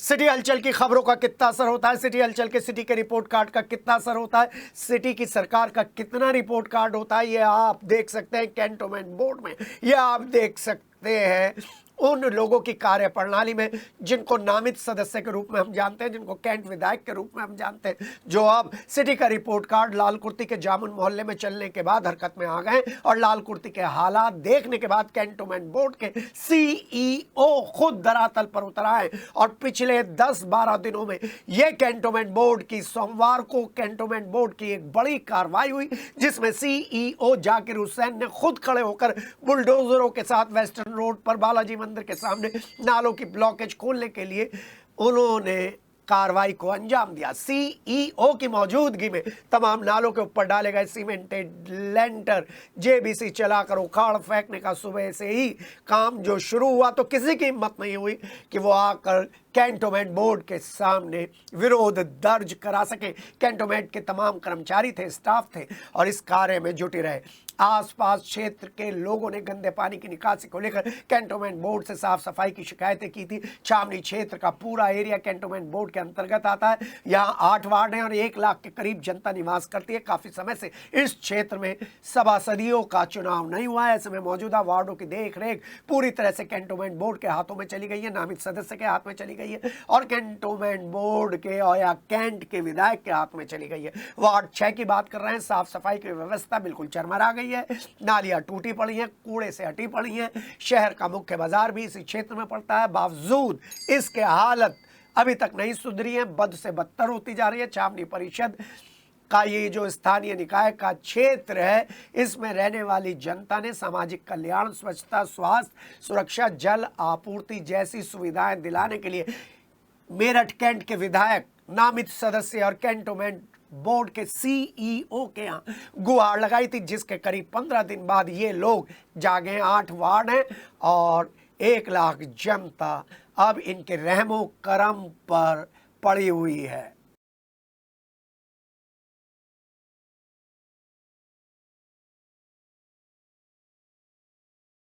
City हलचल की खबरों का कितना असर होता है, सिटी हलचल के सिटी के रिपोर्ट कार्ड का कितना असर होता है, सिटी की सरकार का कितना रिपोर्ट कार्ड होता है, ये आप देख सकते हैं कैंटोनमेंट बोर्ड में। ये आप देख सकते हैं उन लोगों की कार्यप्रणाली में जिनको नामित सदस्य के रूप में हम जानते हैं, जिनको कैंट विधायक के रूप में हम जानते हैं, जो अब सिटी का रिपोर्ट कार्ड लाल कुर्ती के जामुन मोहल्ले में चलने के बाद हरकत में आ गए और लाल कुर्ती के हालात देखने के बाद कैंटोनमेंट बोर्ड के सीईओ खुद धरातल पर उतर आए। और पिछले 10-12 दिनों में यह कैंटोनमेंट बोर्ड की सोमवार को कैंटोनमेंट बोर्ड की एक बड़ी कार्रवाई हुई, जिसमें सीईओ जाकिर हुसैन ने खुद खड़े होकर बुलडोजरों के साथ वेस्टर्न रोड पर बालाजी मंदिर के सामने नालों की ब्लॉकेज खोलने के लिए उन्होंने कार्रवाई को अंजाम दिया। सीईओ की मौजूदगी में तमाम नालों के ऊपर डाले गए सीमेंटेड लेंटर जेबीसी चलाकर उखाड़ फेंकने का सुबह से ही काम जो शुरू हुआ, तो किसी की हिम्मत नहीं हुई कि वो आकर कैंटोनमेंट बोर्ड के सामने विरोध दर्ज करा सके। कैंटोनमेंट के तमाम कर्मचारी थे, स्टाफ थे और इस कार्य में जुटे रहे। आसपास क्षेत्र के लोगों ने गंदे पानी की निकासी को लेकर कैंटोनमेंट बोर्ड से साफ सफाई की शिकायतें की थी। छावनी क्षेत्र का पूरा एरिया कैंटोनमेंट बोर्ड के अंतर्गत आता है। यहाँ 8 वार्ड हैं और 1 लाख के करीब जनता निवास करती है। काफी समय से इस क्षेत्र में सभासदियों का चुनाव नहीं हुआ है। ऐसे में मौजूदा वार्डों की देख रेख पूरी तरह से कैंटोनमेंट बोर्ड के हाथों में चली गई है, नामित सदस्य के हाथ में चली गई है और कैंटोनमेंट बोर्ड के और या कैंट के विधायक के हाथ में चली गई है। वार्ड 6 की बात कर रहे हैं। साफ सफाई की व्यवस्था बिल्कुल चरमरा गई है, नालियां टूटी पड़ी हैं, कूड़े से हटी पड़ी हैं। शहर का मुख्य बाजार भी इसी क्षेत्र में पड़ता है। बावजूद इसके हालत अभी तक नहीं सुधरी है, बद से बदतर होती जा रही है। छावनी परिषद का ये जो स्थानीय निकाय का क्षेत्र है, इसमें रहने वाली जनता ने सामाजिक कल्याण, स्वच्छता, स्वास्थ्य, सुरक्षा, जल आपूर्ति जैसी सुविधाएं दिलाने के लिए मेरठ कैंट के विधायक, नामित सदस्य और कैंटोनमेंट बोर्ड के सीईओ के यहाँ गुहार लगाई थी, जिसके करीब 15 दिन बाद ये लोग जागे। 8 वार्ड हैं और 1 लाख जनता अब इनके रहमो करम पर पड़ी हुई है।